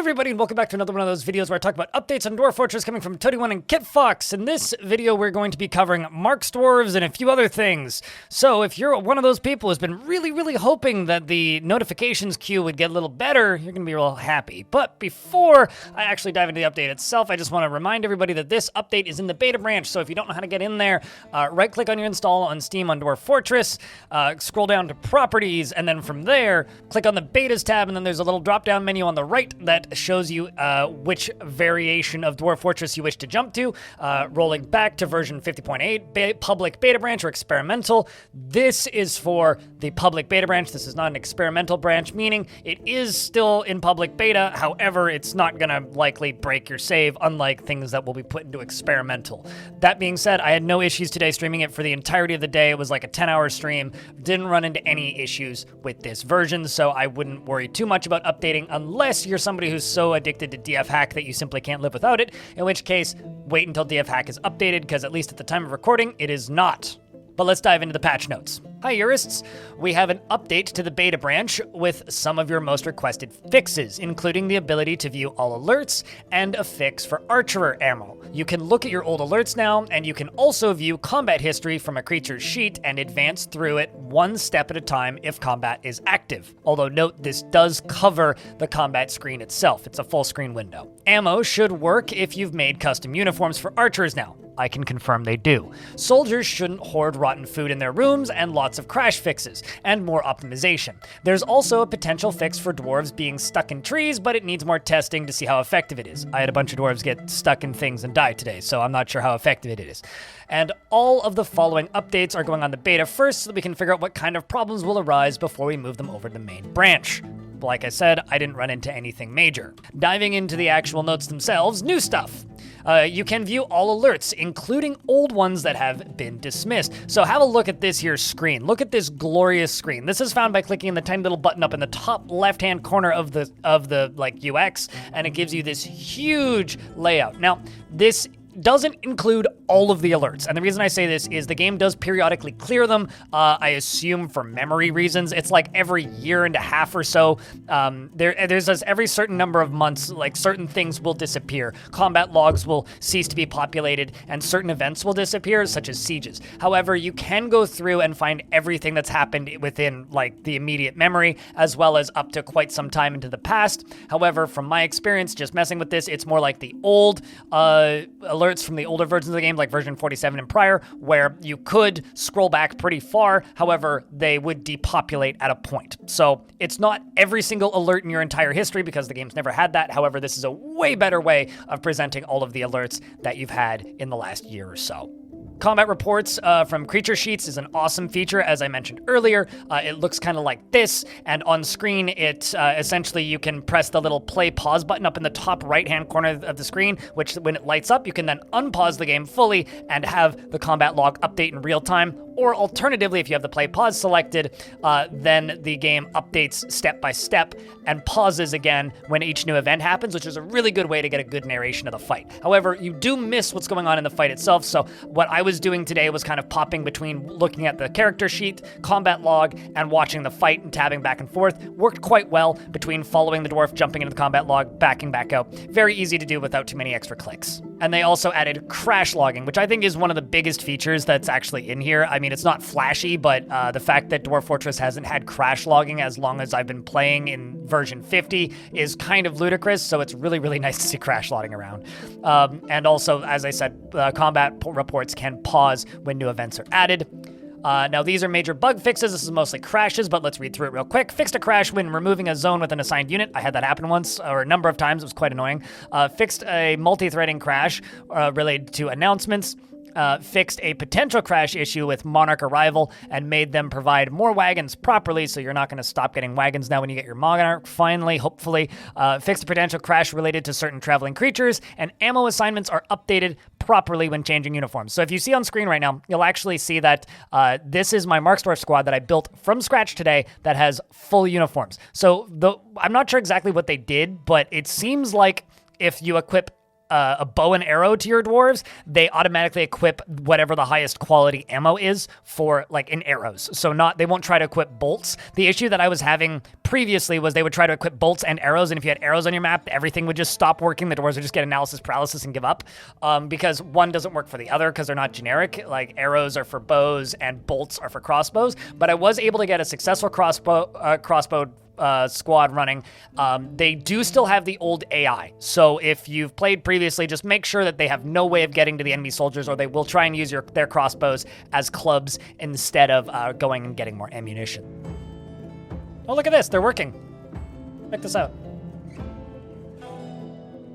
everybody, and welcome back to another one of those videos where I talk about updates on Dwarf Fortress coming from Toady1 and Kit Fox. In this video, we're going to be covering Mark's Dwarves and a few other things. So if you're one of those people who's been really hoping that the notifications queue would get a little better, you're going to be real happy. But before I actually dive into the update itself, I just want to remind everybody that this update is in the beta branch. So if you don't know how to get in there, right-click on your install on Steam on Dwarf Fortress, scroll down to Properties, and then from there, click on the Betas tab, and then there's a little drop-down menu on the right that shows you which variation of Dwarf Fortress you wish to jump to, rolling back to version 50.8, public beta branch or experimental. This is for the public beta branch. This is not an experimental branch, meaning it is still in public beta. However, it's not going to likely break your save, unlike things that will be put into experimental. That being said, I had no issues today streaming it for the entirety of the day. It was like a 10-hour stream. Didn't run into any issues with this version, so I wouldn't worry too much about updating unless you're somebody who's so addicted to DF Hack that you simply can't live without it, in which case, wait until DF Hack is updated, because at least at the time of recording, it is not. But let's dive into the patch notes. Hi, Jurists. We have an update to the beta branch with some of your most requested fixes, including the ability to view all alerts and a fix for archerer ammo. You can look at your old alerts now, and you can also view combat history from a creature's sheet and advance through it one step at a time if combat is active. Although note, this does cover the combat screen itself. It's a full screen window. Ammo should work if you've made custom uniforms for archers now. I can confirm they do. Soldiers shouldn't hoard rotten food in their rooms, and lots of crash fixes, and more optimization. There's also a potential fix for dwarves being stuck in trees, but it needs more testing to see how effective it is. I had a bunch of dwarves get stuck in things and die today, so I'm not sure how effective it is. And all of the following updates are going on the beta first, so that we can figure out what kind of problems will arise before we move them over to the main branch. Like I said, I didn't run into anything major. Diving into the actual notes themselves, new stuff. You can view all alerts, including old ones that have been dismissed. So have a look at this here screen. Look at this glorious screen. This is found by clicking the tiny little button up in the top left-hand corner of the like UX, and it gives you this huge layout. Now, this doesn't include all of the alerts. And the reason I say this is the game does periodically clear them, I assume for memory reasons. It's like every year and a half or so. There's this every certain number of months, like certain things will disappear. Combat logs will cease to be populated, and certain events will disappear, such as sieges. However, you can go through and find everything that's happened within like the immediate memory, as well as up to quite some time into the past. However, from my experience, just messing with this, it's more like the old alerts from the older versions of the game, like version 47 and prior, where you could scroll back pretty far. However, they would depopulate at a point. So it's not every single alert in your entire history, because the game's never had that. However, this is a way better way of presenting all of the alerts that you've had in the last year or so. Combat reports from creature sheets is an awesome feature, as I mentioned earlier. It looks kind of like this, and on screen, essentially you can press the little play pause button up in the top right-hand corner of the screen, which when it lights up, you can then unpause the game fully and have the combat log update in real time. Or alternatively, if you have the play pause selected, then the game updates step by step and pauses again when each new event happens, which is a really good way to get a good narration of the fight. However, you do miss what's going on in the fight itself, so what I was doing today was kind of popping between looking at the character sheet, combat log, and watching the fight and tabbing back and forth. Worked quite well between following the dwarf, jumping into the combat log, backing back out. Very easy to do without too many extra clicks. And they also added crash logging, which I think is one of the biggest features that's actually in here. I mean, it's not flashy, but the fact that Dwarf Fortress hasn't had crash logging as long as I've been playing in version 50 is kind of ludicrous, so it's really nice to see crash logging around. And also, as I said, combat reports can pause when new events are added. Now, these are major bug fixes. This is mostly crashes, but let's read through it real quick. Fixed a crash when removing a zone with an assigned unit. I had that happen once, or a number of times. It was quite annoying. Fixed a multi-threading crash related to announcements. Fixed a potential crash issue with Monarch Arrival and made them provide more wagons properly, so you're not going to stop getting wagons now when you get your Monarch, finally, hopefully. Fixed a potential crash related to certain traveling creatures, and ammo assignments are updated properly when changing uniforms. So if you see on screen right now, you'll actually see that this is my Mark's Dwarf squad that I built from scratch today that has full uniforms. So I'm not sure exactly what they did, but it seems like if you equip a bow and arrow to your dwarves, they automatically equip whatever the highest quality ammo is for, like, in arrows. So they won't try to equip bolts. The issue that I was having previously was they would try to equip bolts and arrows, and if you had arrows on your map, everything would just stop working. The dwarves would just get analysis paralysis and give up, because one doesn't work for the other because they're not generic. Like, arrows are for bows and bolts are for crossbows. But I was able to get a successful crossbow squad running. They do still have the old AI, so if you've played previously, just make sure that they have no way of getting to the enemy soldiers, or they will try and use their crossbows as clubs instead of going and getting more ammunition. Oh, look at this, they're working. Check this out.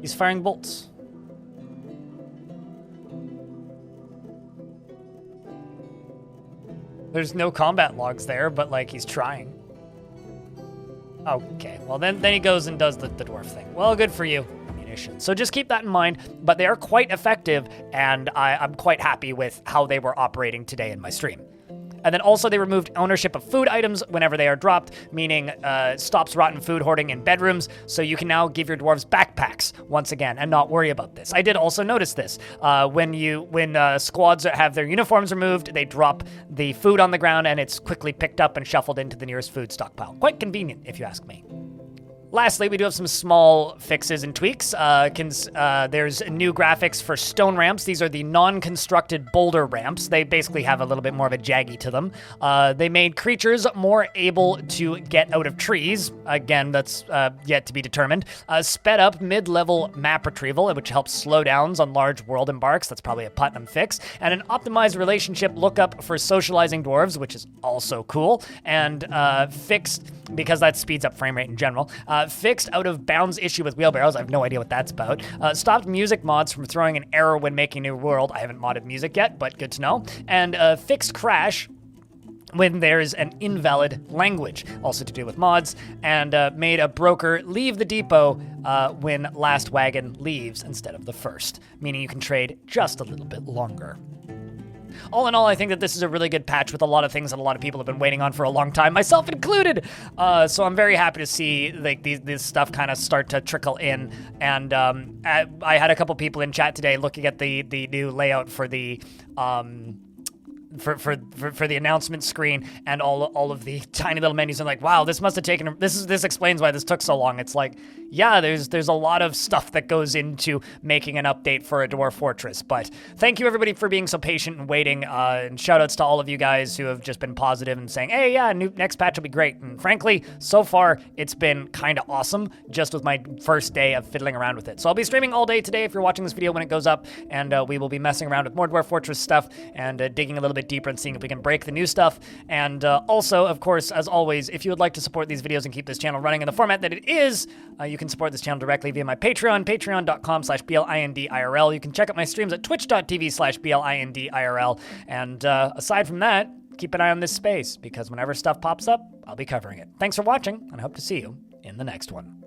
He's firing bolts. There's no combat logs there, but, like, he's trying. Okay, well then he goes and does the dwarf thing. Well, good for you. Ammunition. So just keep that in mind, but they are quite effective, and I'm quite happy with how they were operating today in my stream. And then also they removed ownership of food items whenever they are dropped, meaning stops rotten food hoarding in bedrooms, so you can now give your dwarves backpacks once again and not worry about this. I did also notice this. When squads have their uniforms removed, they drop the food on the ground and it's quickly picked up and shuffled into the nearest food stockpile. Quite convenient, if you ask me. Lastly, we do have some small fixes and tweaks. There's new graphics for stone ramps. These are the non-constructed boulder ramps. They basically have a little bit more of a jaggy to them. They made creatures more able to get out of trees. Again, that's yet to be determined. Sped up mid-level map retrieval, which helps slowdowns on large world embarks. That's probably a Putnam fix. And an optimized relationship lookup for socializing dwarves, which is also cool. And fixed, because that speeds up frame rate in general. Fixed out of bounds issue with wheelbarrows. I have no idea what that's about. Stopped music mods from throwing an error when making a new world. I haven't modded music yet, but good to know. And fixed crash when there's an invalid language, also to do with mods, and made a broker leave the depot when last wagon leaves instead of the first, meaning you can trade just a little bit longer. All in all, I think that this is a really good patch with a lot of things that a lot of people have been waiting on for a long time, myself included. So I'm very happy to see like this stuff kind of start to trickle in. And I had a couple people in chat today looking at the new layout for the for the announcement screen and all of the tiny little menus, and like, wow, this must have taken, this explains why this took so long. It's like, yeah, there's a lot of stuff that goes into making an update for a Dwarf Fortress. But thank you everybody for being so patient and waiting, and shout outs to all of you guys who have just been positive and saying, hey, yeah, next patch will be great. And frankly, so far it's been kind of awesome just with my first day of fiddling around with it. So I'll be streaming all day today if you're watching this video when it goes up, and we will be messing around with more Dwarf Fortress stuff and digging a little bit deeper and seeing if we can break the new stuff. And also, of course, as always, if you would like to support these videos and keep this channel running in the format that it is, you can support this channel directly via my Patreon, patreon.com/BLINDIRL. You can check out my streams at twitch.tv/BLINDIRL. And aside from that, keep an eye on this space, because whenever stuff pops up, I'll be covering it. Thanks for watching, and I hope to see you in the next one.